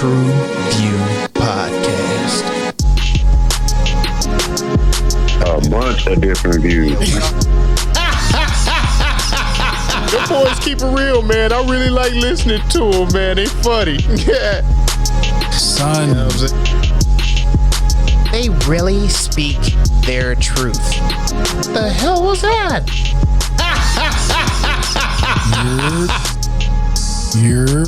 TruVue Podcast. A bunch of different views. The boys keep it real, man. I really like listening to them, man. They funny. Yeah. Son. You know what I'm saying? They really speak their truth. The hell was that? You're.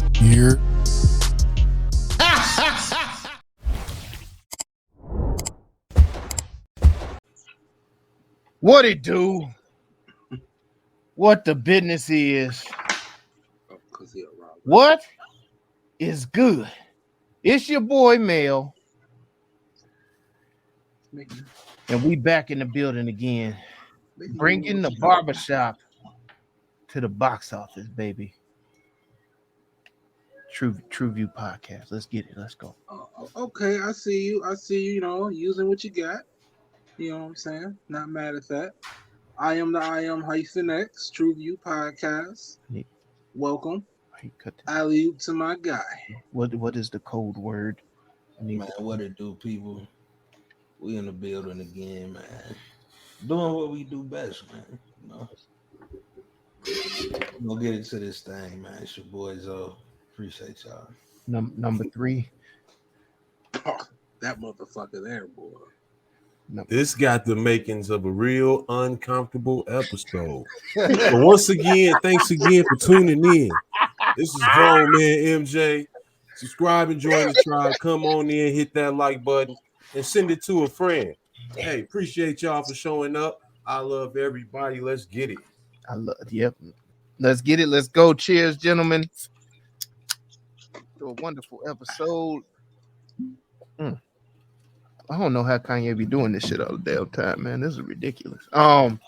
What it do? What the business is? What is good? It's your boy Mel, and we back in the building again, bringing the barbershop to the box office, baby. TruVue Podcast. Let's get it. Let's go. Okay, I see you. You know, using what you got. You know what I'm saying? Not mad at that. I am the -X TruVue Podcast. Welcome. Alley-oop to my guy. What is the code word? Man, what it do, people? We in the building again, man. Doing what we do best, man. You know? We'll get into this thing, man. It's your boys. Appreciate y'all. Number 3. Oh, that motherfucker there, boy. This got the makings of a real uncomfortable episode. So once again, thanks again for tuning in. This is Grown Man MJ. Subscribe and join the tribe. Come on in, hit that like button, and send it to a friend. Hey, appreciate y'all for showing up. I love everybody. Let's get it. Yep. Let's get it. Let's go. Cheers, gentlemen. To a wonderful episode. I don't know how Kanye be doing this shit all the damn time, man. This is ridiculous. Damn,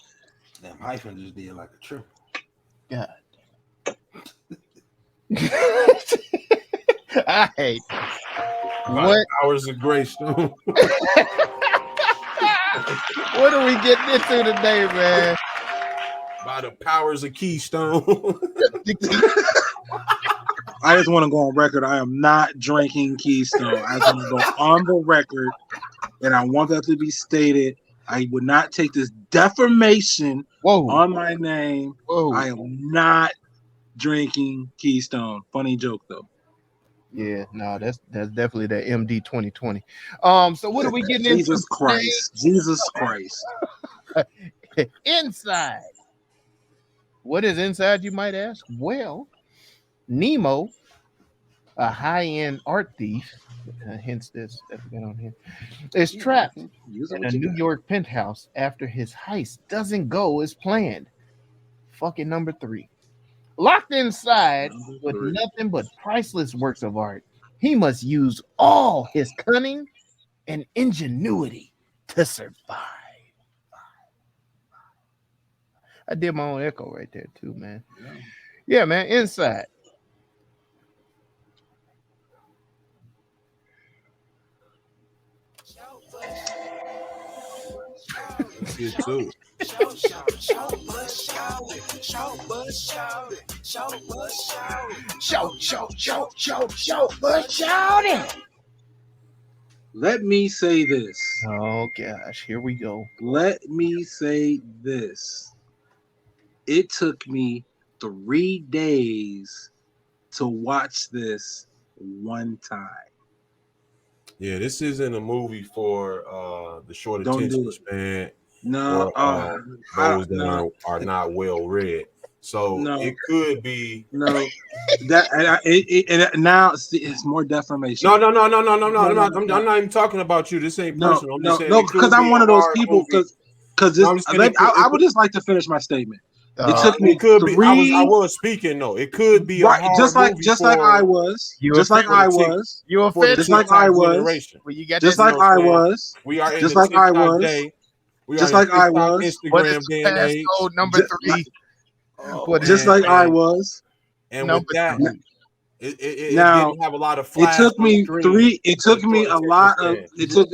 hyphen just did like a trip. God. I hate what Hours of grace. what are we getting into today, man? By the powers of Keystone. I just want to go on record. I am not drinking Keystone. I just want to go on the record, and I want that to be stated. I would not take this defamation on my name. I am not drinking Keystone. Funny joke, though. Yeah, no, that's definitely that MD 2020. So what are we getting into? Jesus Christ. Inside. What is inside, you might ask? Well, Nemo, a high-end art thief, hence this that we got on here, is trapped in a New York penthouse after his heist doesn't go as planned. Fucking number 3. Locked inside with nothing but priceless works of art, he must use all his cunning and ingenuity to survive. I did my own echo right there too, man. Yeah, man. Inside. Good too. Let me say this. Oh gosh, here we go. Let me say this. It took me 3 days to watch this one time. Yeah, this isn't a movie for the short attention span. No, those that are not well read. So it could be that now it's more defamation. No. I'm not even talking about you. This ain't personal. I'm just saying because I'm one of those people. Because I would just like to finish my statement. It took me. It could be. I was speaking though. It could be right, just like I was. Just like I was. You're just like I was. Well, you got just like I was. We are just like I was. Just like I was. Instagram day. Number 3. Just like I was. And with that, it didn't have a lot of flash. It took me 3. It took me a lot of. It took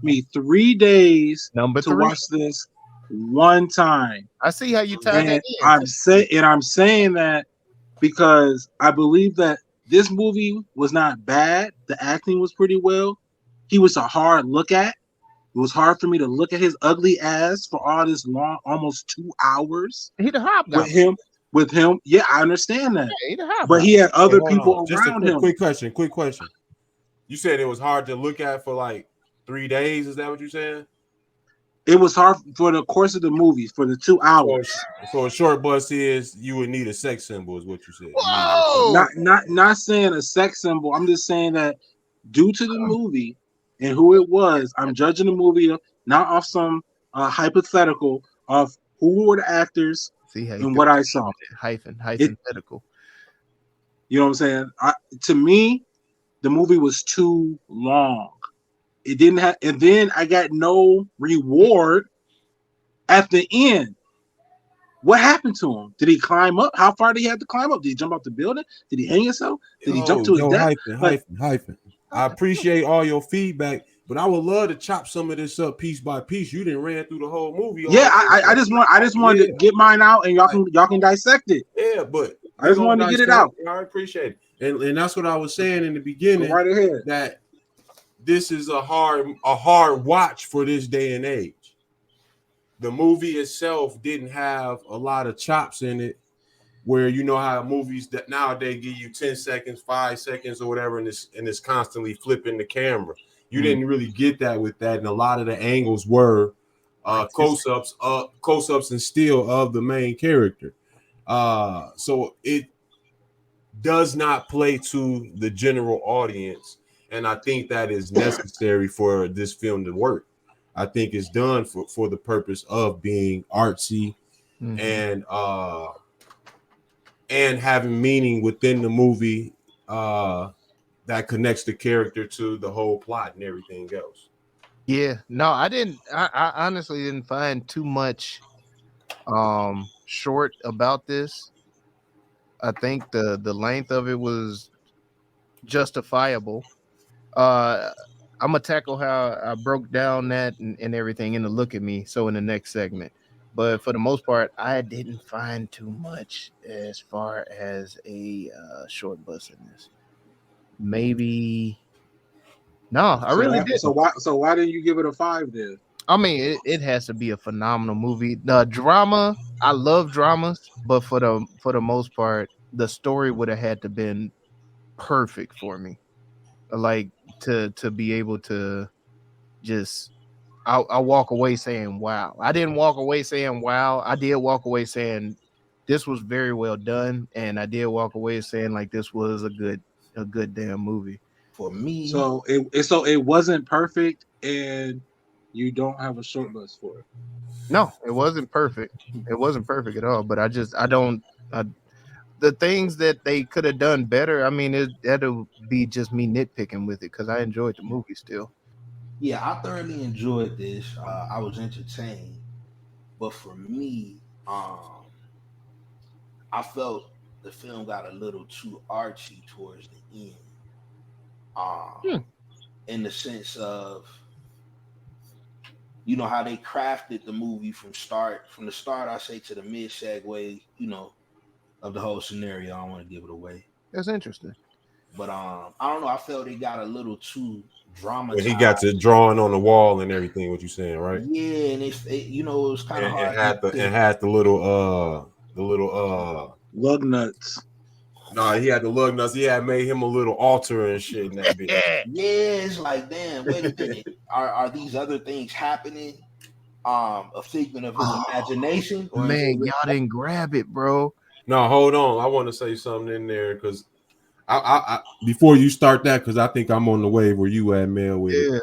me 3 days to watch this one time. I see how you tied that in. I'm saying that because I believe that this movie was not bad. The acting was pretty well. He was a hard look at. It was hard for me to look at his ugly ass for all this long, almost 2 hours. He the hobgoblin. With him. Yeah, I understand that. Yeah, he the hobgoblin. But he had other Hold people on. Just around a him. quick question. You said it was hard to look at for like 3 days. Is that what you said? It was hard for the course of the movie, for the 2 hours. So a short bus is you would need a sex symbol, is what you said. Whoa! Not saying a sex symbol. I'm just saying that due to the movie and who it was, I'm judging the movie not off some hypothetical of who were the actors and what I saw. Hypothetical. You know what I'm saying? To me, the movie was too long. It didn't have, and then I got no reward at the end. What happened to him? Did he climb up? How far did he have to climb up? Did he jump off the building? Did he hang himself? Did he jump to his death? Hyphen. I appreciate all your feedback, but I would love to chop some of this up piece by piece. You didn't ran through the whole movie. Yeah, I just wanted to get mine out, and y'all can dissect it. Yeah, but I just wanted to get it out. I appreciate it, and that's what I was saying in the beginning. Go right ahead. That this is a hard watch for this day and age. The movie itself didn't have a lot of chops in it, where you know how movies that nowadays give you 10 seconds, 5 seconds, or whatever, and it's constantly flipping the camera. You didn't really get that with that, and a lot of the angles were close-ups and still of the main character. So it does not play to the general audience. And I think that is necessary for this film to work. I think it's done for the purpose of being artsy and having meaning within the movie that connects the character to the whole plot and everything else. Yeah, no, I didn't. I honestly didn't find too much short about this. I think the length of it was justifiable. I'm gonna tackle how I broke down that and everything in the look at me. So in the next segment, but for the most part, I didn't find too much as far as a short bus in this. Maybe no, I really didn't. So why didn't you give it a 5 then? I mean, it has to be a phenomenal movie. The drama, I love dramas, but for the most part, the story would have had to been perfect for me. Like to be able to just I walk away saying wow. I didn't walk away saying wow. I did walk away saying this was very well done, and I did walk away saying like this was a good damn movie for me. So it wasn't perfect, and you don't have a short bus for it. No, it wasn't perfect. It wasn't perfect at all. But the things that they could have done better, I mean, that'll be just me nitpicking with it because I enjoyed the movie still. Yeah, I thoroughly enjoyed this. I was entertained, but for me, I felt the film got a little too artsy towards the end. In the sense of, you know, how they crafted the movie from the start, I say, to the mid segue, you know, of the whole scenario. I don't want to give it away. That's interesting. But I don't know. I felt it got a little too dramatized. When he got to drawing on the wall and everything, what you saying, right? Yeah, and it was kind of hard. It had the little lug nuts. No, he had the lug nuts. He had made him a little altar and shit in that bitch. Yeah, it's like, damn, wait a minute. Are these other things happening? A figment of his imagination? Or man, y'all didn't grab it, bro. No, hold on. I want to say something in there because I before you start that, because I think I'm on the wave where you at, man. With it.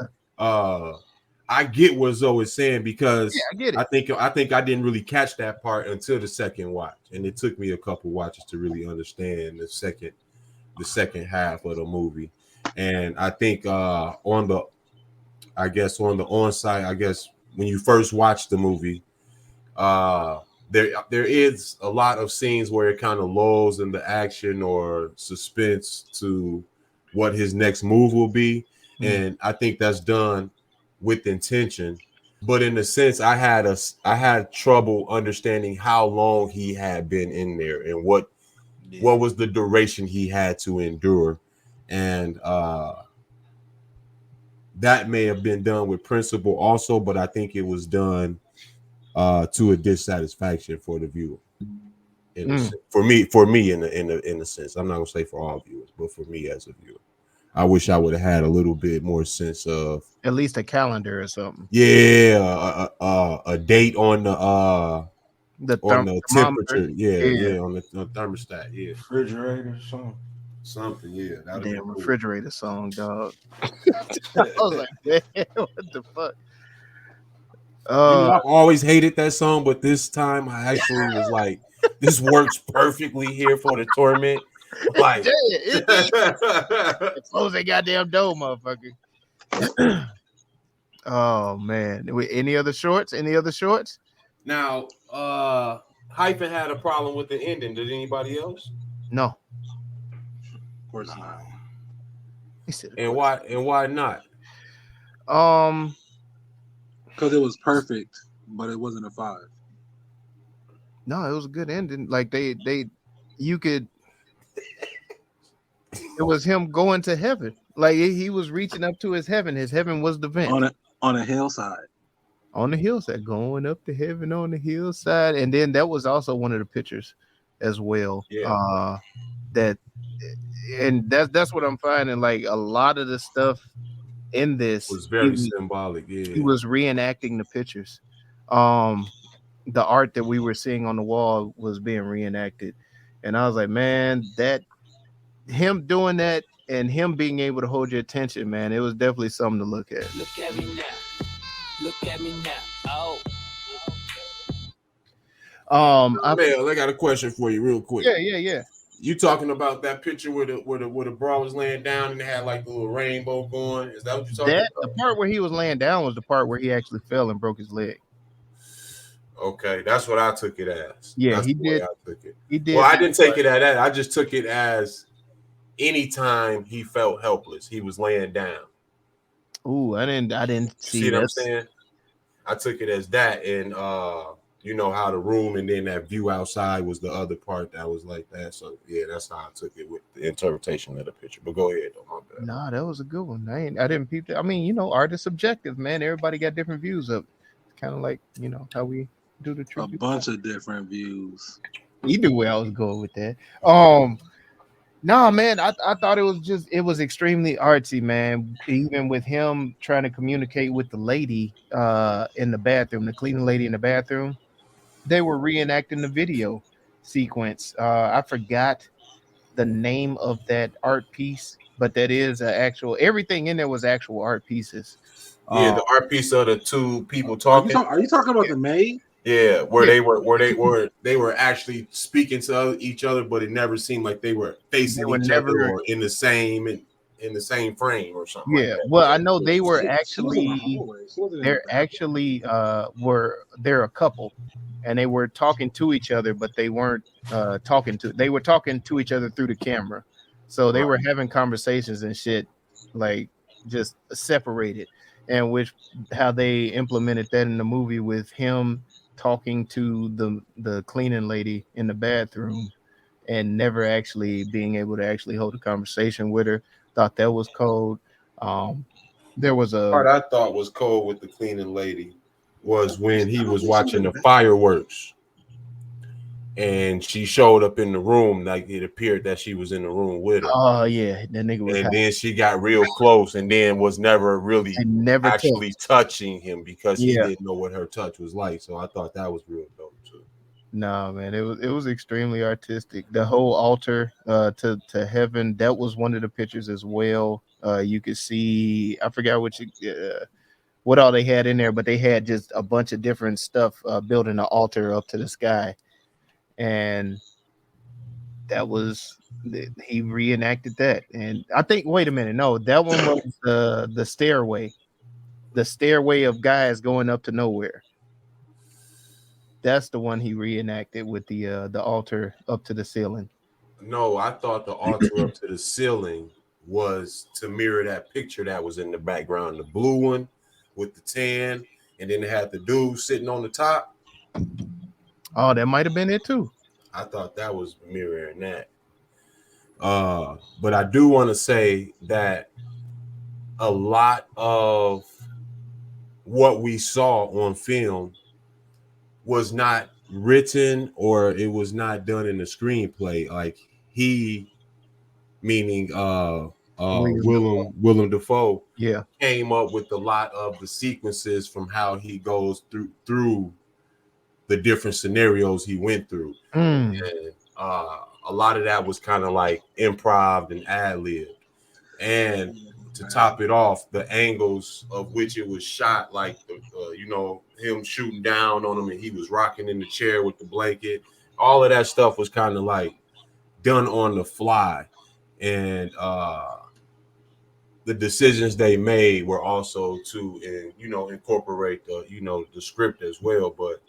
I get what Zoe is saying because I get it. I think I didn't really catch that part until the second watch, and it took me a couple watches to really understand the second half of the movie. And I think on the on-site, I guess when you first watch the movie, there is a lot of scenes where it kind of lulls in the action or suspense to what his next move will be. And I think that's done with intention. But in a sense, I had trouble understanding how long he had been in there and what what was the duration he had to endure, and that may have been done with principle also, but I think it was done to a dissatisfaction for the viewer. For me, in a sense, I'm not gonna say for all viewers, but for me as a viewer, I wish I would have had a little bit more sense of at least a calendar or something. Yeah, a date on the temperature. Yeah, on the thermostat. Yeah, refrigerator, something. Yeah, that'd damn be cool. refrigerator song, dog. I was like, man, what the fuck? I've always hated that song, but this time I actually was like, this works perfectly here for the torment. Like, close that goddamn door, motherfucker. Oh man, any other shorts? Now, Hyphen had a problem with the ending. Did anybody else? No, of course not. He said, and why not? Because it was perfect, but it wasn't a 5. No, it was a good ending. Like you could. It was him going to heaven. Like he was reaching up to his heaven. His heaven was the vent on a hillside. On the hillside, going up to heaven on the hillside, and then that was also one of the pictures as well. Yeah. That's what I'm finding. Like a lot of the stuff in this was very symbolic. Yeah, he was reenacting the pictures. The art that we were seeing on the wall was being reenacted, and I was like, man, that him doing that and him being able to hold your attention, man, it was definitely something to look at. Look at me now. Look at me now. Oh. I got a question for you, real quick. Yeah. You talking about that picture where the bra was laying down and it had like the little rainbow going? Is that what you're talking about? The part where he was laying down was the part where he actually fell and broke his leg. Okay, that's what I took it as. Yeah, that's he did. I took it. He did. Well, I didn't take it as that. I just took it as anytime he felt helpless, he was laying down. Ooh, I didn't see what I'm saying? I took it as that, and you know how the room and then that view outside was the other part that was like that. So yeah, that's how I took it with the interpretation of the picture. But go ahead, though. My bad. Nah, that was a good one. I didn't peep that. I mean, art is subjective, man. Everybody got different views of it. It's kind of like how we do the truth. A bunch of different views. You knew where I was going with that. No, man, I thought it was extremely artsy, man. Even with him trying to communicate with the lady in the bathroom, the cleaning lady in the bathroom, they were reenacting the video sequence. I forgot the name of that art piece, but that is everything in there was actual art pieces. Yeah, the art piece of the two people talking. Are you talking about the maid? Yeah, they were actually speaking to each other, but it never seamed like they were facing each other or in the same frame or something. Yeah, well, I know they were actually they're a couple, and they were talking to each other, but they weren't they were talking to each other through the camera, so they were having conversations and shit, like just separated, and how they implemented that in the movie with him talking to the cleaning lady in the bathroom and never actually being able to actually hold a conversation with her. Thought that was cold. There was a part I thought was cold with the cleaning lady was when he was watching the fireworks and she showed up in the room. Like it appeared that she was in the room with her. Oh yeah, that nigga was. And then she got real close, and then was never actually touching him because he didn't know what her touch was like. So I thought that was real dope too. No, man, it was extremely artistic. The whole altar to heaven, that was one of the pictures as well. You could see, I forgot what all they had in there, but they had just a bunch of different stuff building an altar up to the sky. And that was he reenacted that. And I think, wait a minute, no, that one was the stairway of guys going up to nowhere. That's the one he reenacted with the altar up to the ceiling. No, I thought the altar up to the ceiling was to mirror that picture that was in the background, the blue one with the tan, and then it had the dude sitting on the top. Oh, that might have been it too. I thought that was mirroring that. But I do want to say that a lot of what we saw on film was not written or it was not done in the screenplay. Like he, meaning Willem Dafoe, Yeah, came up with a lot of the sequences from how he goes through the different scenarios he went through. And a lot of that was kind of like improv and ad-lib. And to top it off, the angles of which it was shot, like him shooting down on him and he was rocking in the chair with the blanket, all of that stuff was kind of like done on the fly. And the decisions they made were also to incorporate the script as well. But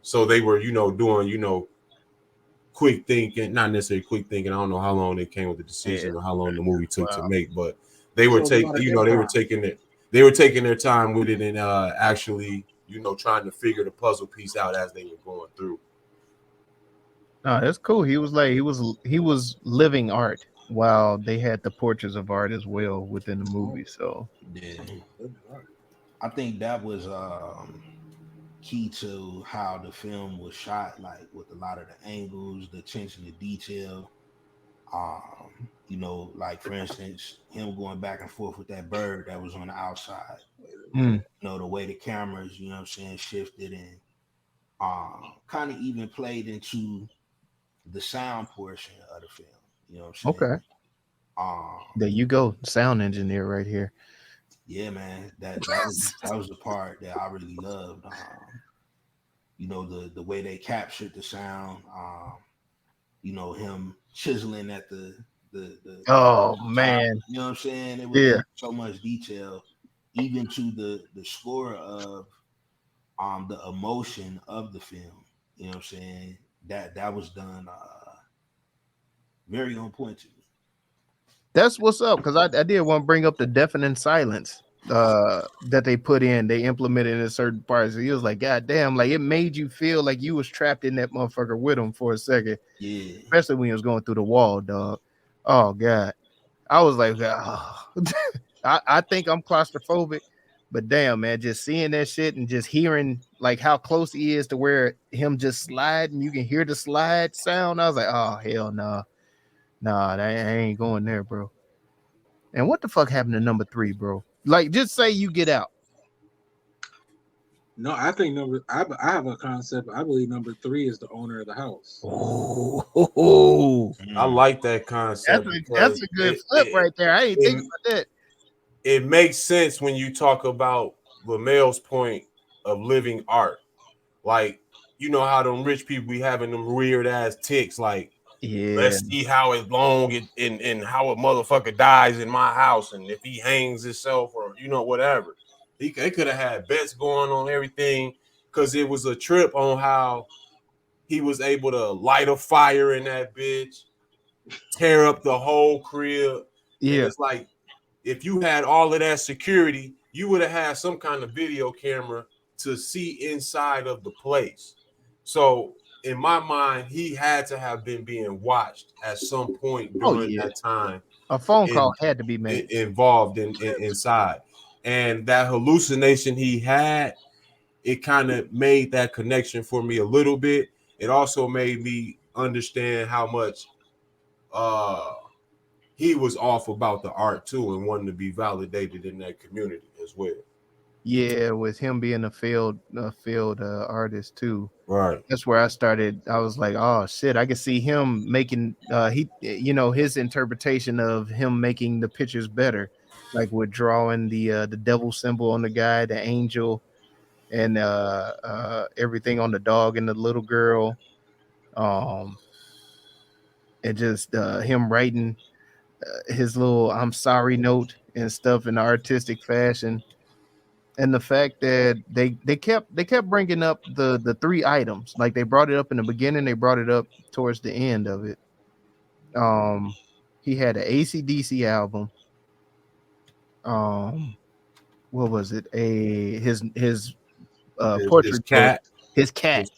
so they were doing quick thinking, not necessarily quick thinking. I don't know how long they came with the decision or how long the movie took to make, but they were taking their time with it and actually trying to figure the puzzle piece out as they were going through. Oh, that's cool. He was living art while they had the portraits of art as well within the movie. So yeah, I think that was key to how the film was shot, like with a lot of the angles, the attention to detail. Like for instance, him going back and forth with that bird that was on the outside. The way the cameras, shifted and kind of even played into the sound portion of the film. You know what I'm saying? Okay. There you go, sound engineer right here. Yeah, man, that was the part that I really loved. The way they captured the sound. Him chiseling at the oh man, you know what I'm saying? It was so much detail, even to the score of the emotion of the film. You know what I'm saying? That was done very on point to me. That's what's up, because I did want to bring up the deafening silence that they put in. They implemented in certain parts. He was like, God damn, like it made you feel like you was trapped in that motherfucker with him for a second. Yeah. Especially when he was going through the wall, dog. Oh God. I was like, oh. I think I'm claustrophobic, but damn, man, just seeing that shit and just hearing like how close he is to where him just slide and you can hear the slide sound. I was like, oh hell no. Nah, I ain't going there, bro. And what the fuck happened to number 3, bro? Like, just say you get out. No, I think I have a concept. I believe number 3 is the owner of the house. Oh, I like that concept. That's a good flip right there. I ain't thinking about that. It makes sense when you talk about Lamel's point of living art. Like, you know how them rich people be having them weird ass ticks, like, let's see how it's long and how a motherfucker dies in my house, and if he hangs himself or whatever. They could have had bets going on everything because it was a trip on how he was able to light a fire in that bitch, tear up the whole crib. Yeah, and it's like if you had all of that security, you would have had some kind of video camera to see inside of the place. So in my mind, he had to have been being watched at some point during that time. A phone call had to be made. Involved inside. And that hallucination he had, it kind of made that connection for me a little bit. It also made me understand how much he was off about the art too and wanting to be validated in that community as well. Yeah, with him being a failed artist too. Right. That's where I started. I was like, oh shit, I could see him making his interpretation of him making the pictures better, like with drawing the devil symbol on the guy, the angel, and everything on the dog and the little girl. And just him writing his little I'm sorry note and stuff in an artistic fashion. And the fact that they kept bringing up the 3 items, like they brought it up in the beginning, they brought it up towards the end of it. He had an AC/DC album. What was it? His portrait cat. His cat.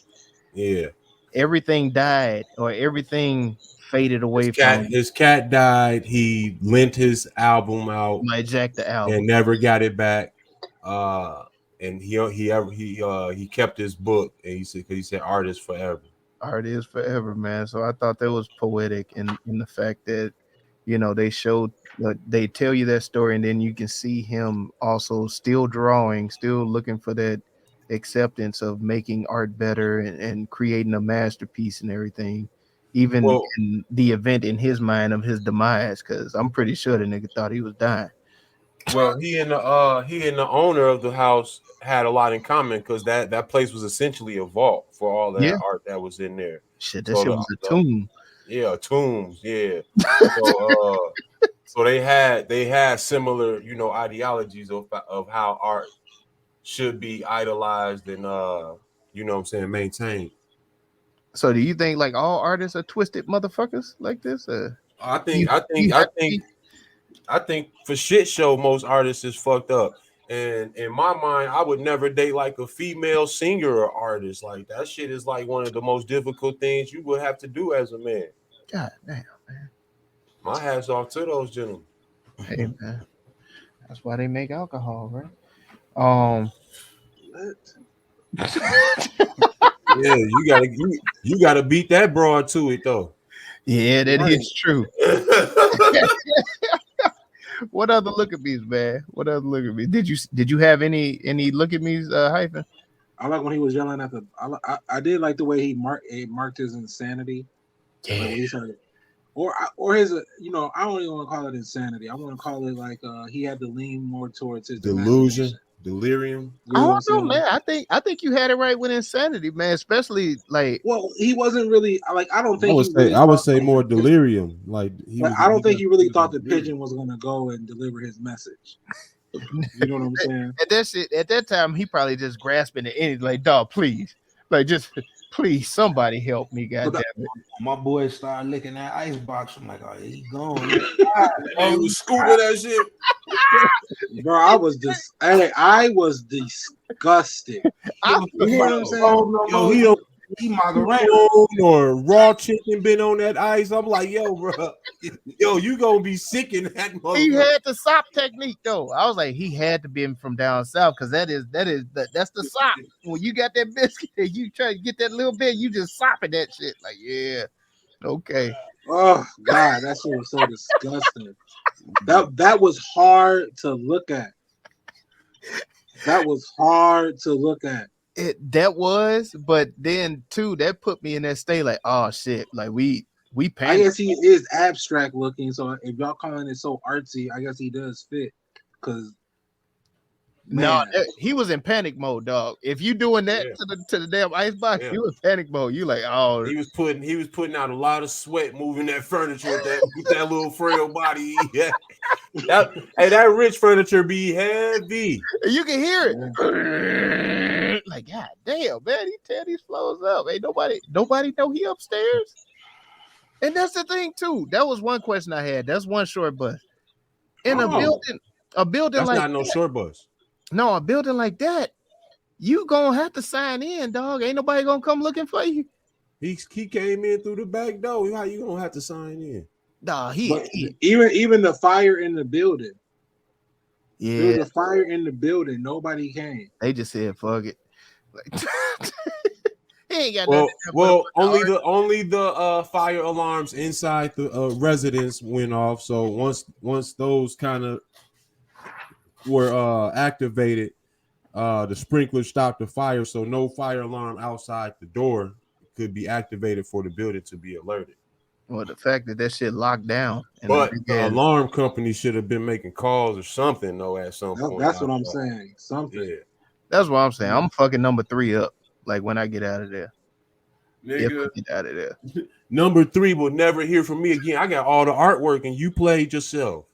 Yeah. Everything died or everything faded away from his cat died. He lent his album out. Might jack the album and never got it back. And he kept his book, and he said art is forever. Art is forever, man. So I thought that was poetic in the fact that, you know, they showed, they tell you that story, and then you can see him also still drawing, still looking for that acceptance of making art better and creating a masterpiece and everything, even in the event in his mind of his demise, because I'm pretty sure the nigga thought he was dying. Well, he and the owner of the house had a lot in common, because that place was essentially a vault for all that art that was in there. Shit, that shit was a tomb. Yeah, tombs. Yeah. So they had similar, you know, ideologies of how art should be idolized and you know what I'm saying, maintained. So do you think like all artists are twisted motherfuckers like this? I think for shit show most artists is fucked up. And in my mind, I would never date like a female singer or artist. Like that shit is like one of the most difficult things you would have to do as a man. God damn, man. My hat's off to those gentlemen. Hey man. That's why they make alcohol, right? Yeah, you gotta beat that broad to it though. Yeah, that is true. What other look at me's, man? What other look at me? Did you have any look at me's hyphen? I like when he was yelling at the. I did like the way he marked his insanity. Yeah. Like or his, you know, I don't even want to call it insanity. I want to call it like he had to lean more towards his delusion, delirium. I don't know, man. I think you had it right with insanity, man. Especially like, well, he wasn't really like. I don't think. I would say more delirium. Like I don't think he really thought the pigeon was going to go and deliver his message. You know what I'm saying? At that time, he probably just grasping at anything. Like, dog, please, like, just please, somebody help me, goddamn it. My boy started licking that ice box. I'm like, oh, he gone. He was scooping that shit. Bro, I was disgusted. You know what I'm saying? He macaroni or raw chicken been on that ice. I'm like, yo, bro, you gonna be sick in that motherfucker. He had the sop technique though. I was like, he had to be from down south, because that's the sop. When you got that biscuit and you try to get that little bit, you just sopping that shit. Like, yeah, okay. Oh God, that shit was so disgusting. That was hard to look at. That was hard to look at. But then too, that put me in that state like, oh shit, like we panicked. I guess he is abstract looking, so if y'all calling it so artsy, I guess he does fit. Because no, he was in panic mode, dog. If you doing that to the damn icebox, you in panic mode. You like, oh, he was putting out a lot of sweat moving that furniture with that little frail body. Yeah. That rich furniture be heavy. You can hear it. Like, God damn, man, he tear these floors up. Ain't nobody know he upstairs. And that's the thing too. That was one question I had. That's one short bus. In a building that's like not no short bus. No, a building like that, you gonna have to sign in, dog. Ain't nobody gonna come looking for you. He came in through the back door. How you gonna have to sign in? Nah, even the fire in the building. Yeah, there was a fire in the building. Nobody came. They just said, "Fuck it." Like, he ain't got well, nothing. Well, only the fire alarms inside the residence went off. So once those kind of were activated, the sprinkler stopped the fire. So no fire alarm outside the door could be activated for the building to be alerted. Well, the fact that shit locked down, but the alarm company should have been making calls or something, though. At some point, that's what I'm saying. Something. Yeah. That's what I'm saying. I'm fucking number 3 up. Like when I get out of there. Nigga, get out of there. Number 3 will never hear from me again. I got all the artwork and you played yourself.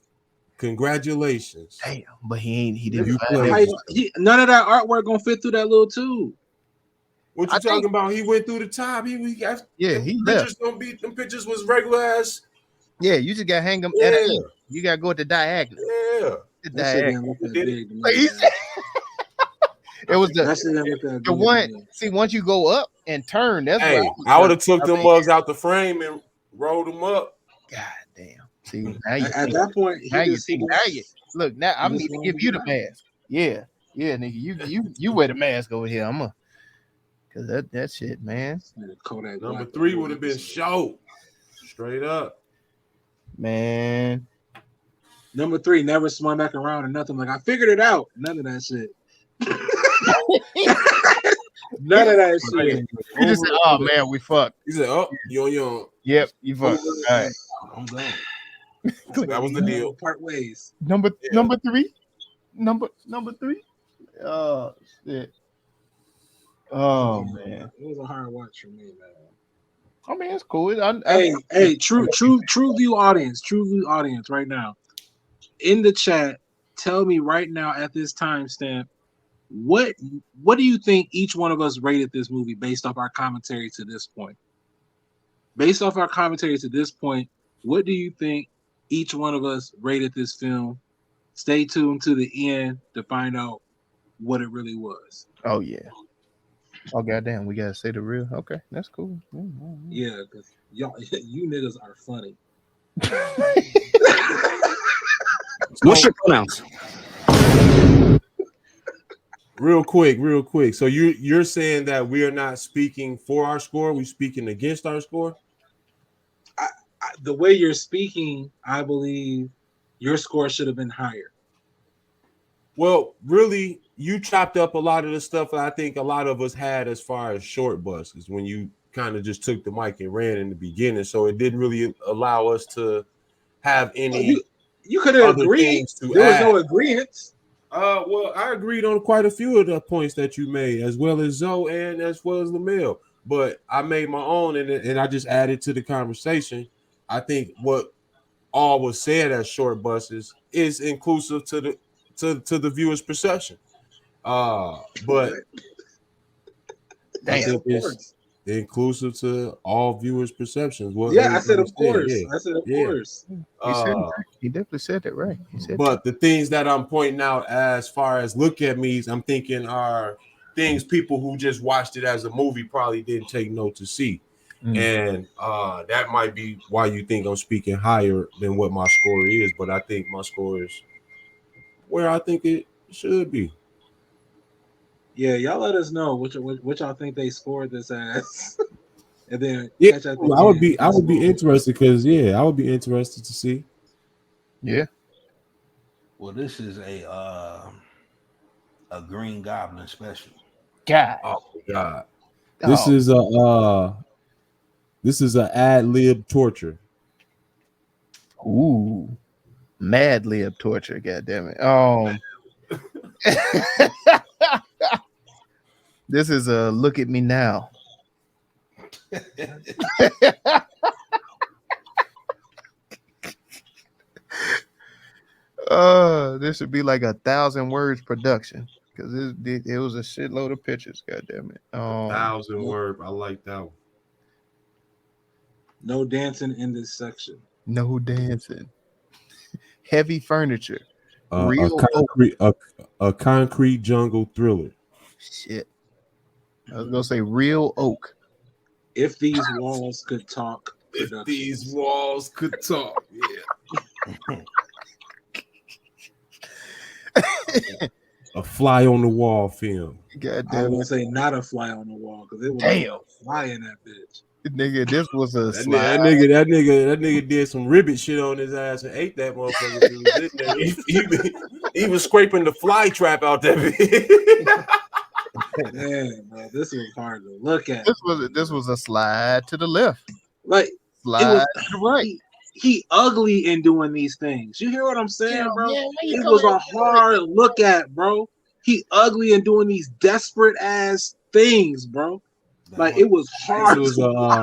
Congratulations. Damn, but he didn't. None of that artwork gonna fit through that little tube. What you talking about? He went through the top. He got he pictures gonna be them pictures was regular ass. Yeah, you just gotta hang them. You gotta go at the diagonal. Yeah, the diagonal. It was the one. See, once you go up and turn, that's I would have took them mugs out the frame and rolled him up. God damn. See, now you At that point, now you think now you look now. I need to give you the mask. Yeah, nigga. You wear the mask over here. I'm cause that shit, man. Number 3 would have been show. Straight up. Man. Number 3 never swung back around or nothing. Like I figured it out. None of that shit. None of that shit. He just said, "Oh man, we fucked." He said, "Oh, yo." Yep, you fucked. All right, I'm done. That was the deal. Part ways. Number 3. Number 3. Oh shit. Oh man. It was a hard watch for me, man. I mean, it's cool. Hey, TruVue audience, right now. In the chat, tell me right now at this timestamp, what do you think each one of us rated this movie based off our commentary to this point? Based off our commentary to this point, what do you think each one of us rated this film? Stay tuned to the end to find out what it really was. Oh yeah. Oh goddamn, we gotta say the real. Okay, that's cool. Yeah, because y'all, you niggas are funny. What's your pronouns? Real quick. So you're saying that we are not speaking for our score, we're speaking against our score? The way you're speaking, I believe your score should have been higher. Well, really, you chopped up a lot of the stuff that I think a lot of us had as far as short buses when you kind of just took the mic and ran in the beginning. So it didn't really allow us to have any. You could have agreed. There was no agreement. Well, I agreed on quite a few of the points that you made, as well as Zoe and as well as LaMel. But I made my own, and I just added to the conversation. I think what all was said as short buses is inclusive to the viewer's perception. But I think it's inclusive to all viewers' perceptions. I said of course. I said of course. He definitely said that right. But the things that I'm pointing out as far as look at me's, I'm thinking are things people who just watched it as a movie probably didn't take note to see. And that might be why you think I'm speaking higher than what my score is. But I think my score is where I think it should be. Yeah, y'all let us know what y'all think they scored this as, and then I would be interested because I would be interested to see. Yeah. Well, this is a Green Goblin special. God. Oh God. This is a ad lib torture. Ooh. Mad lib torture, goddamn it. This is a look at me now. This should be like 1,000 words production because it was a shitload of pictures. Goddamn it! 1,000 word. I like that one. No dancing in this section. No dancing. Heavy furniture. A concrete jungle thriller. Shit. I was gonna say real oak. If these walls could talk. If these walls could talk. Yeah. A fly on the wall film. God damn. I was gonna say not a fly on the wall because it was a fly in that bitch. Nigga, this was a that nigga did some ribbit shit on his ass and ate that motherfucker. He was scraping the fly trap out there. Damn, bro, this was hard to look at. This was a slide to the left, like slide to the right. He ugly in doing these things. You hear what I'm saying, bro? It was a hard look at, bro. He ugly in doing these desperate ass things, bro. Like it was hard.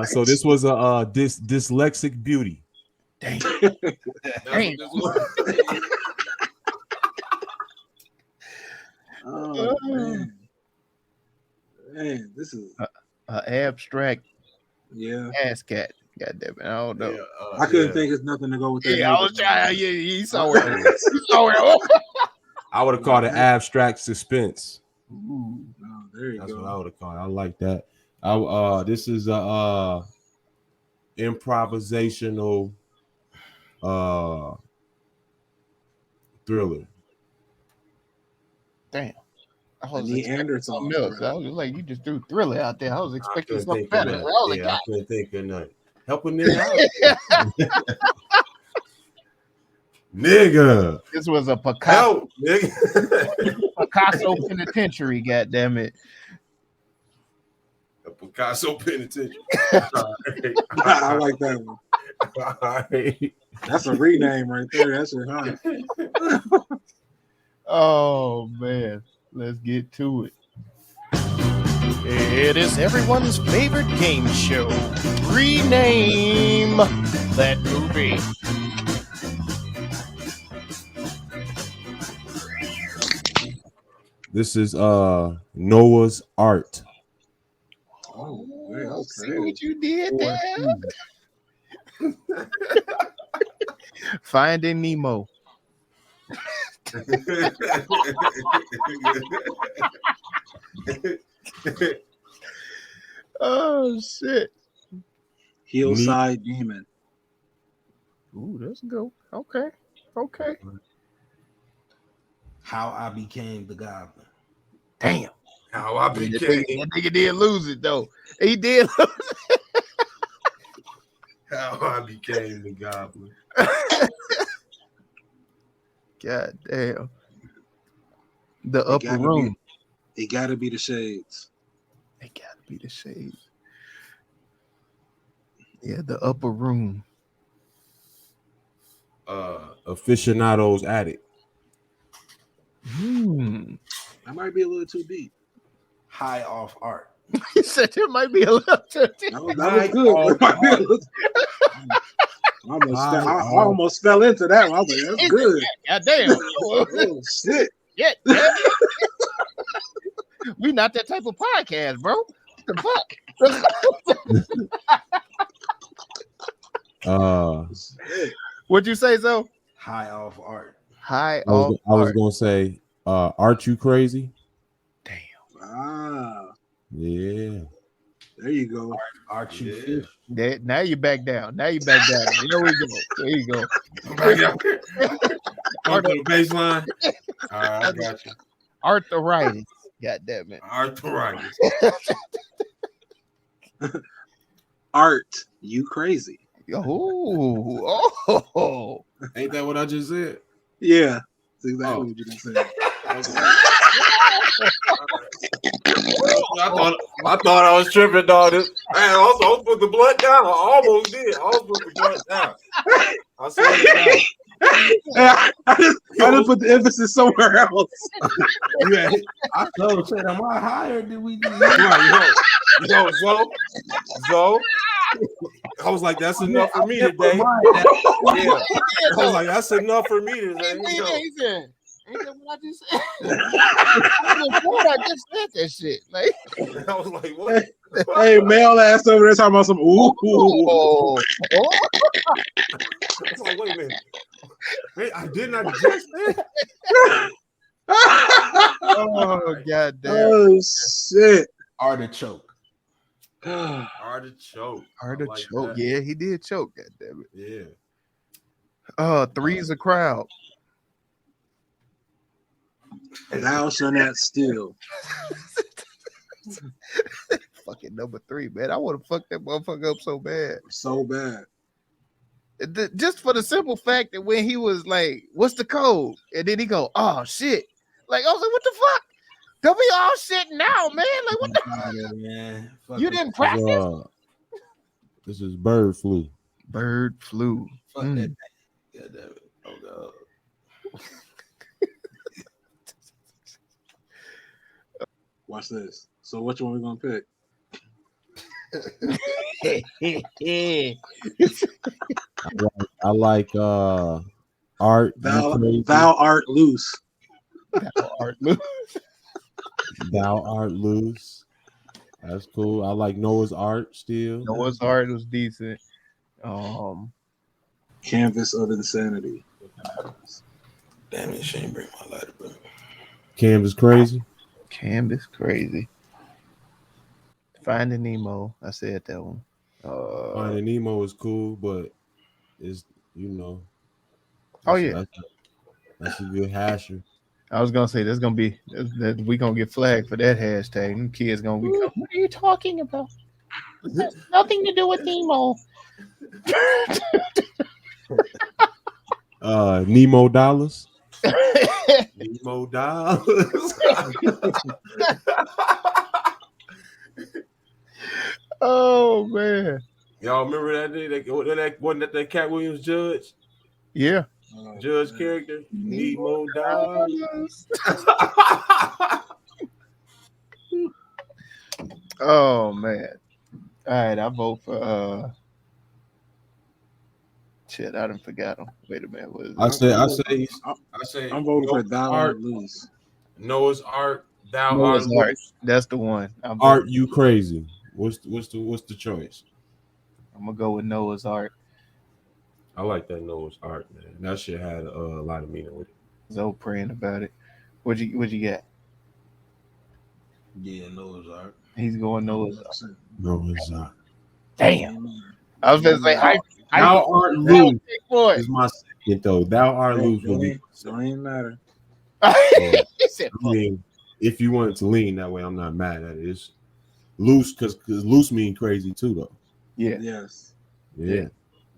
So this was a dyslexic beauty. Damn. Oh man, this is an abstract. Yeah, ass cat. God damn it, I don't know. Yeah, I couldn't think of nothing to go with that. Yeah, I was trying. Yeah, you saw it. I would have called it abstract suspense. Ooh, oh, there you That's go. what I would have called it. I like that. This is improvisational thriller. Damn. I was The expecting Neanderthal something else. thriller. I was like, you just threw thriller out there. I was expecting couldn't something think of better. I nothing. was like, Yeah, I God. couldn't think of nothing. Help a nigga out. Nigga. This was a Picasso, Help, nigga. Picasso penitentiary, goddamn it. A Picasso penitentiary. I like that one. All right. That's a rename right there. That's it, huh? Oh man, let's get to it. It is everyone's favorite game show. Rename that movie. This is Noah's Art. Oh, See what you did there? Finding Nemo. Oh shit. Hillside Demon. Ooh, let's go. Okay. How I Became the Goblin. Damn. How I That nigga did lose it though. He did lose it. How I Became the Goblin. God damn. The upper room. It gotta be the Shades. It gotta be the Shades. Yeah, the upper room. Aficionado's Attic. That might be a little too deep. High Off Art. He said it might be a little too deep. That was good. I almost fell into that one. I was like, that's good. God damn. Oh, shit. Yeah. We not that type of podcast, bro. What the fuck? What'd you say, so? High Off Art. I was gonna say, Aren't You Crazy? Damn. Ah. Yeah. There you go. Aren't You Fish? Now you back down. There we go. There you go. Art the baseline. All right, I got you. Arthritis. God damn it. Arthritis. Art, You Crazy. Oh. Ain't that what I just said? Yeah. That's exactly what you just said. I thought I was tripping, dog. Man, I was put the blunt down. I almost did. I almost put the blunt down. I swear to I just put the emphasis somewhere else. Yeah, I said, am I higher than we do? Yo, Zo. I was like, that's enough for me today. Yeah. I was like, that's enough for me today. Ain't that what I just said? I just said that shit. Like, I was like, what? Hey, male ass over there talking about some ooh. Oh. I was like, wait a minute. Wait, I did not just say. Oh, god damn. Oh, shit. Artichoke. Artichoke. Artichoke. Yeah, he did choke. God damn it. Yeah. Three's a crowd. Thou shalt not steal. Fucking number 3, man. I want to fuck that motherfucker up so bad. So bad. Just for the simple fact that when he was like, what's the code? And then he go, oh shit. Like, I was like, what the fuck? Don't be all shit now, man. Like, what the fuck? Man. You didn't practice? This is bird flu. Bird flu. Fuck that. Yeah, damn it. Oh god. Watch this. So which one we gonna pick? I like Art. Thou art loose. Thou Art loose. That's cool. I like Noah's Art still. Noah's Art was decent. Canvas of Insanity. Damn it, she ain't bring my lighter, bro. Canvas Crazy. Canvas Crazy. Finding Nemo. I said that one. Finding Nemo is cool, but it's Oh yeah, that's a good hasher. I was gonna say there's gonna be that we gonna get flagged for that hashtag. Them kids gonna be coming. What are you talking about? That's nothing to do with Nemo. Nemo dollars. Nemo dollars. Oh man, Y'all remember that day? That wasn't that Cat Williams judge? yeah. Judge character Nemo dollars. Oh man. All right, I vote for shit, I done forgot him. Wait a minute. What is it? I say I'm voting for Thou Art Loose. Noah's Ark, Thou Noah's Art Ark. Loose. That's the one. Art, you crazy. What's the choice? I'm gonna go with Noah's Ark. I like that Noah's Ark, man. That shit had a lot of meaning with it. Zoe praying about it. What you got? Yeah, Noah's Ark. He's going Noah's Ark. Noah's Ark. Damn. I was gonna say Thou Art Loose boy. is my second though. Thou Art Loose will be. Don't even matter. He said, I mean, if you want it to lean that way, I'm not mad at it. It's loose because loose mean crazy too, though. yeah. Yes. Yeah,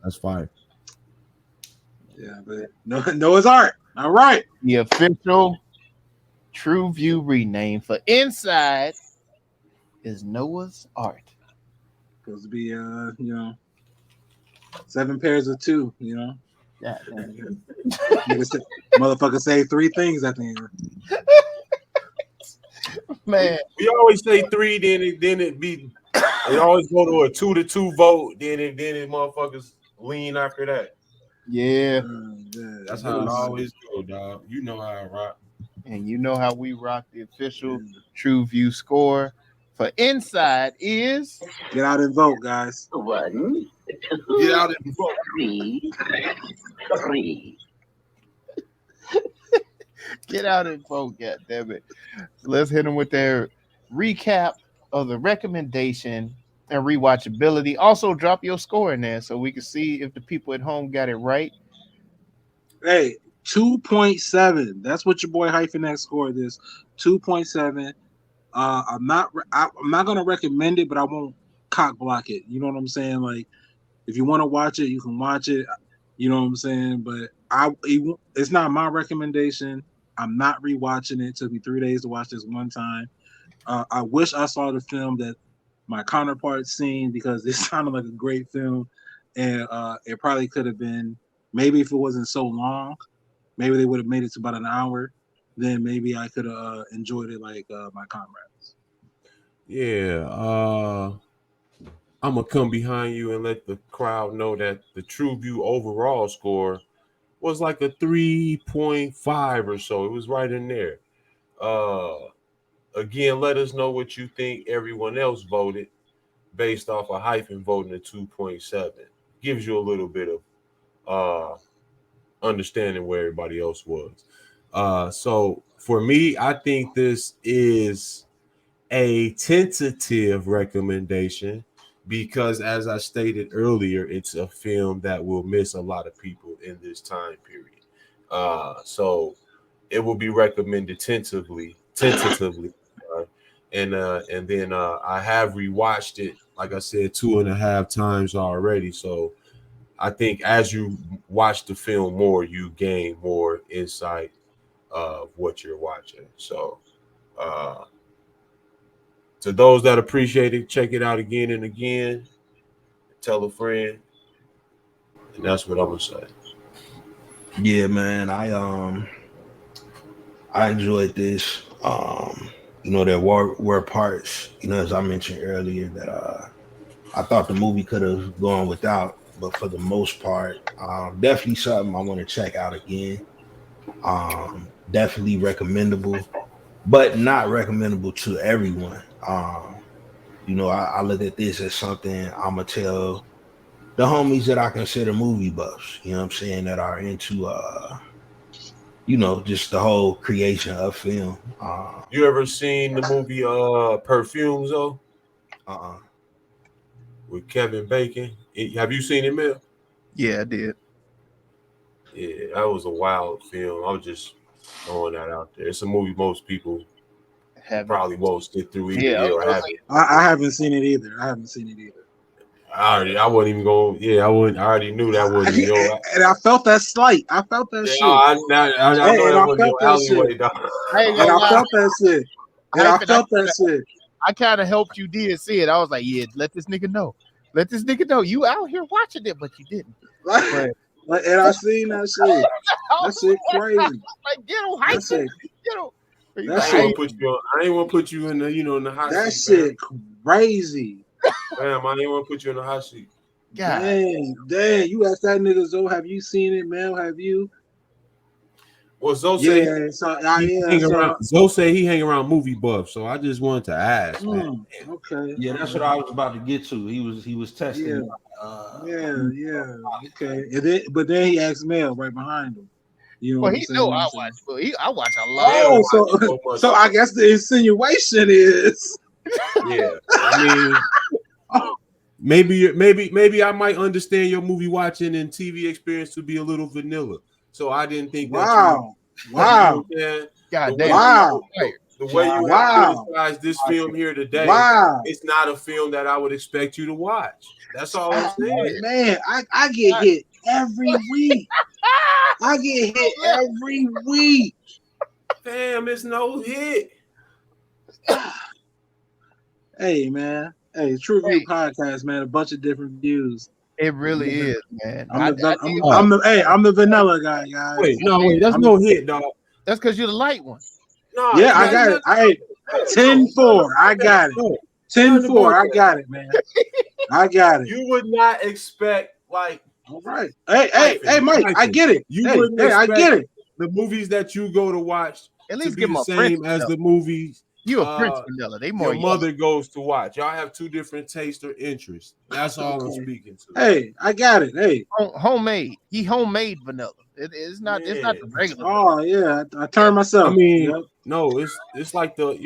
that's fire. Yeah, but Noah's Ark. All right. The official TruVue rename for Inside is Noah's Ark. Supposed to be 7 pairs of 2, Yeah, Motherfucker say 3 things at the end. man. We always say 3, then it be. It always go to a 2-2 vote. Then it motherfuckers lean after that. Yeah. That's how it always go, dog. You know how I rock. And you know how we rock the official TruVue score for Inside is Get out and vote, guys. 1, 2, Get out and vote. 3. Get out and vote, goddammit. So let's hit them with their recap of the recommendation and rewatchability. Also, drop your score in there so we can see if the people at home got it right. Hey, 2.7. That's what your boy Hyphen scored this. 2.7. I'm not gonna recommend it, but I won't cock block it. You know what I'm saying? Like, if you want to watch it, you can watch it. You know what I'm saying? But it's not my recommendation. I'm not rewatching it. It took me 3 days to watch this one time. I wish I saw the film that my counterpart seen because it sounded like a great film, and it probably could have been. Maybe if it wasn't so long, maybe they would have made it to about an hour. Then maybe I could have enjoyed it like my comrades. Yeah, I'm gonna come behind you and let the crowd know that the TruVue overall score was like a 3.5 or so. It was right in there. Again, let us know what you think everyone else voted based off of Hyphen voting a 2.7. Gives you a little bit of understanding where everybody else was. So for me, I think this is a tentative recommendation because, as I stated earlier, it's a film that will miss a lot of people in this time period. So it will be recommended tentatively. And then I have rewatched it, like I said, 2.5 times already. So I think as you watch the film more, you gain more insight of what you're watching. So to those that appreciate it, check it out again and again. Tell a friend. And that's what I'm gonna say. Yeah, man. I enjoyed this. There were parts, as I mentioned earlier, that I thought the movie could have gone without, but for the most part, definitely something I want to check out again. Definitely recommendable, but not recommendable to everyone. I look at this as something I'm gonna tell the homies that I consider movie buffs, that are into just the whole creation of film. You ever seen the movie Perfumes though? with Kevin Bacon. Have you seen it, Mel? Yeah, I did. Yeah, that was a wild film. I was just throwing that out there. It's a movie most people probably won't get through either. Yeah, I haven't seen it either. I wasn't even going. Yeah, I wouldn't. I already knew that wasn't your. And I felt that slight. I felt that shit. I know that wasn't your alleyway, dog. And I felt that shit. And I felt that shit. I kind of helped you did see it. I was like, yeah, let this nigga know. Let this nigga know you out here watching it, but you didn't. And I seen that shit. That shit crazy. Like, get him, hype it. Get him. I ain't want to put you in the, in the hot seat. That shit crazy. Damn, I didn't want to put you in the hot seat. God. Dang. You asked that nigga Zoe, have you seen it, Mel? Have you? Well, Zoe said he hang around movie buffs, so I just wanted to ask. Okay. Yeah, that's what I was about to get to. He was testing. Yeah. Okay. But then he asked Mel right behind him. You know well, he know I watch. Well, I watch a lot. So I guess the insinuation is. Yeah, I mean, maybe I might understand your movie watching and TV experience to be a little vanilla. So I didn't think that. Wow. God damn. Wow. The way you criticize this film here today, it's not a film that I would expect you to watch. That's all I'm saying. Man, I get hit every week. I get hit every week. Damn, it's no hit. Hey, man. Hey, TruVue Podcast, man. A bunch of different views. It really is, man. I'm the vanilla guy, guys. Wait, that's no hit, dog. That's because you're the light one. No, yeah, I got it. 10-4. I got it. 10-4. I got it, man. I got it. You would not expect like. All right. Hey, Mike. I get it. I get it. The movies that you go to watch at least to be give the them same as the movies. You a Prince vanilla. They more your mother goes to watch. Y'all have two different tastes or interests. That's all I'm speaking to. Hey, I got it. Hey, homemade. He homemade vanilla. It's not the regular. Oh yeah, I turned myself. I mean, no, it's like the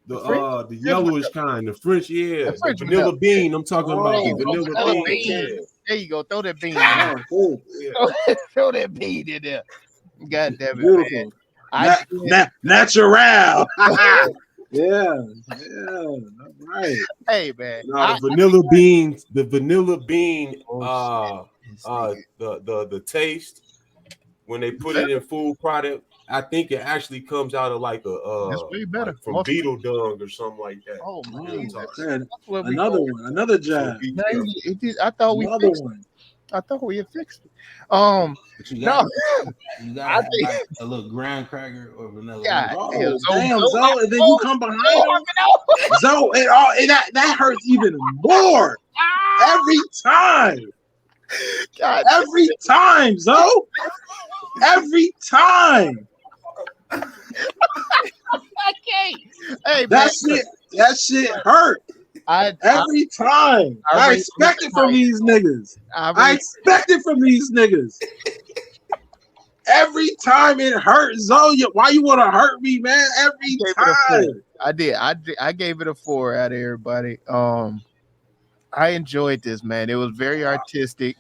the yellowish kind, the French, the vanilla bean. I'm talking about the vanilla bean. Yeah. There you go. Throw that bean. Cool. Throw that bean in there. God damn it, beautiful. man. Natural. Yeah, right. Hey, man. No, the vanilla bean, the taste when they put it in food product, I think it actually comes out of like that's way better like from beetle dung or something like that. Oh man, another job. I thought we fixed it. I thought we had fixed it. But you got like a little graham cracker or vanilla. Damn, Zoe, and then you come behind him. Zoe, that hurts even more every time. God, every time, Zoe. Every time. I can't. Hey, that shit hurt. Every time. I expect it from these niggas. I expect it from these niggas. Every time it hurts, Zoe. Why you want to hurt me, man? Every time. I did. I gave it a 4 out of everybody. I enjoyed this, man. It was very artistic.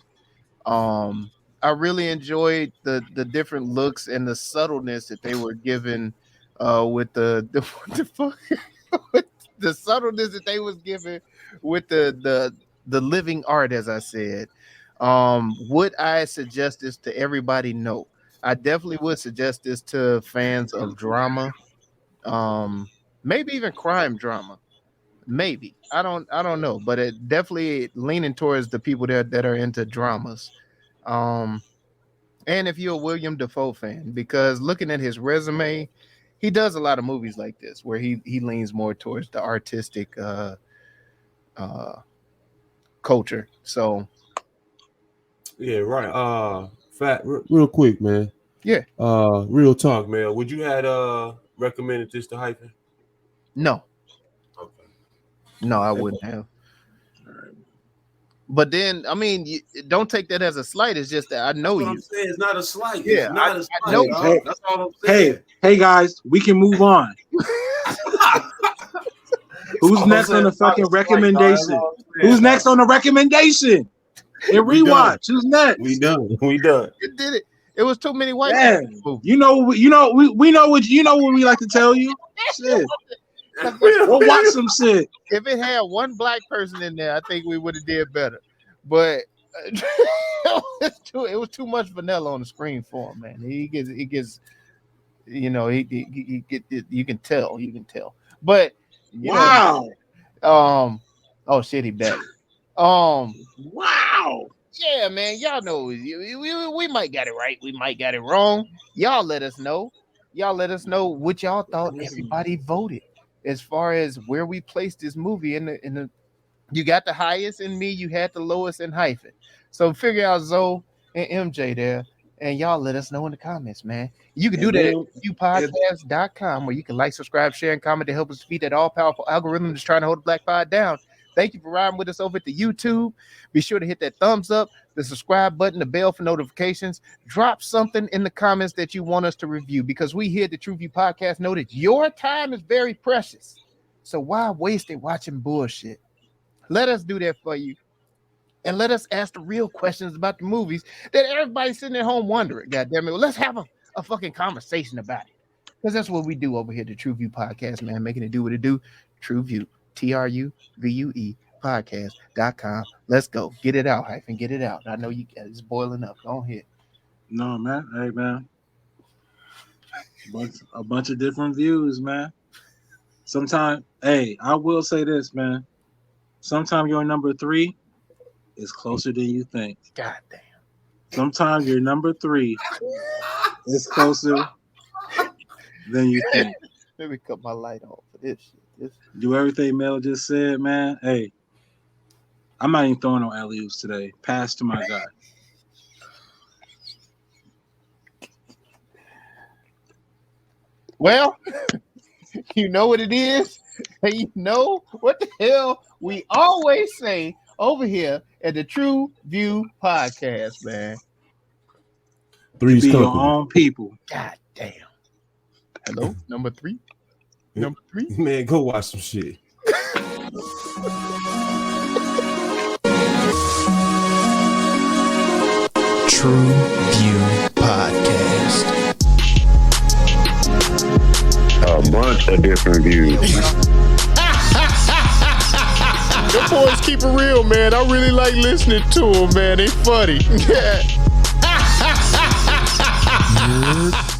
I really enjoyed the different looks and the subtleness that they were given with the the subtleness that they was given with the living art, as I said. Would I suggest this to everybody? No. I definitely would suggest this to fans of drama, maybe even crime drama. Maybe. I don't know, but it definitely leaning towards the people that are into dramas. And if you're a William Dafoe fan, because looking at his resume, he does a lot of movies like this where he leans more towards the artistic culture. So yeah, right. Real quick, man. Yeah. Real talk, man. Would you had recommended this to Hyphen? No. Okay. No, I wouldn't have. But then, I mean, don't take that as a slight. It's just that I know you. I'm saying it's not a slight. Yeah, it's not a slight. I know. Hey, that's all I'm saying. Hey, guys, we can move on. Who's next on the fucking recommendation? Who's next on the recommendation? And rewatch. Who's next? We done. It did it. It was too many white people. We know what we like to tell you. Shit. We'll watch some shit. If it had one black person in there, I think we would have did better. But it was too much vanilla on the screen for him, man. He gets, you know, he get. You can tell. But wow. Oh shit, he back. Wow. Yeah, man. Y'all know we might got it right. We might got it wrong. Y'all let us know. What y'all thought everybody voted as far as where we placed this movie in the. You got the highest in me. You had the lowest in Hyphen. So figure out Zoe and MJ there, and y'all let us know in the comments, man. You can do that at TruVuePodcast.com, where you can like, subscribe, share, and comment to help us defeat that all-powerful algorithm that's trying to hold the Black Pod down. Thank you for riding with us over at the YouTube. Be sure to hit that thumbs up, the subscribe button, the bell for notifications. Drop something in the comments that you want us to review, because we here at the TruVue Podcast know that your time is very precious. So why waste it watching bullshit? Let us do that for you. And let us ask the real questions about the movies that everybody's sitting at home wondering. God damn it. Well, let's have a fucking conversation about it. Because that's what we do over here at the TruVue Podcast, man. Making it do what it do. TruVue. TruVue podcast.com. Let's go. Get it out, Hyphen. Get it out. I know it's boiling up. Go ahead. No, man. Hey, man. A bunch of different views, man. Sometimes, hey, I will say this, man. Sometimes your number 3 is closer than you think. God damn. Sometimes your number 3 is closer than you think. Let me cut my light off for this shit. Do everything Mel just said, man. Hey, I'm not even throwing no alley-oops today. Pass to my guy. Well, you know what it is? And you know what the hell we always say over here at the TruVue Podcast, man. Be your own people. God damn. Hello, number 3. Number 3. Man, go watch some shit. TruVue Podcast. A bunch of different views. Them boys keep it real, man. I really like listening to them, man. They funny. You're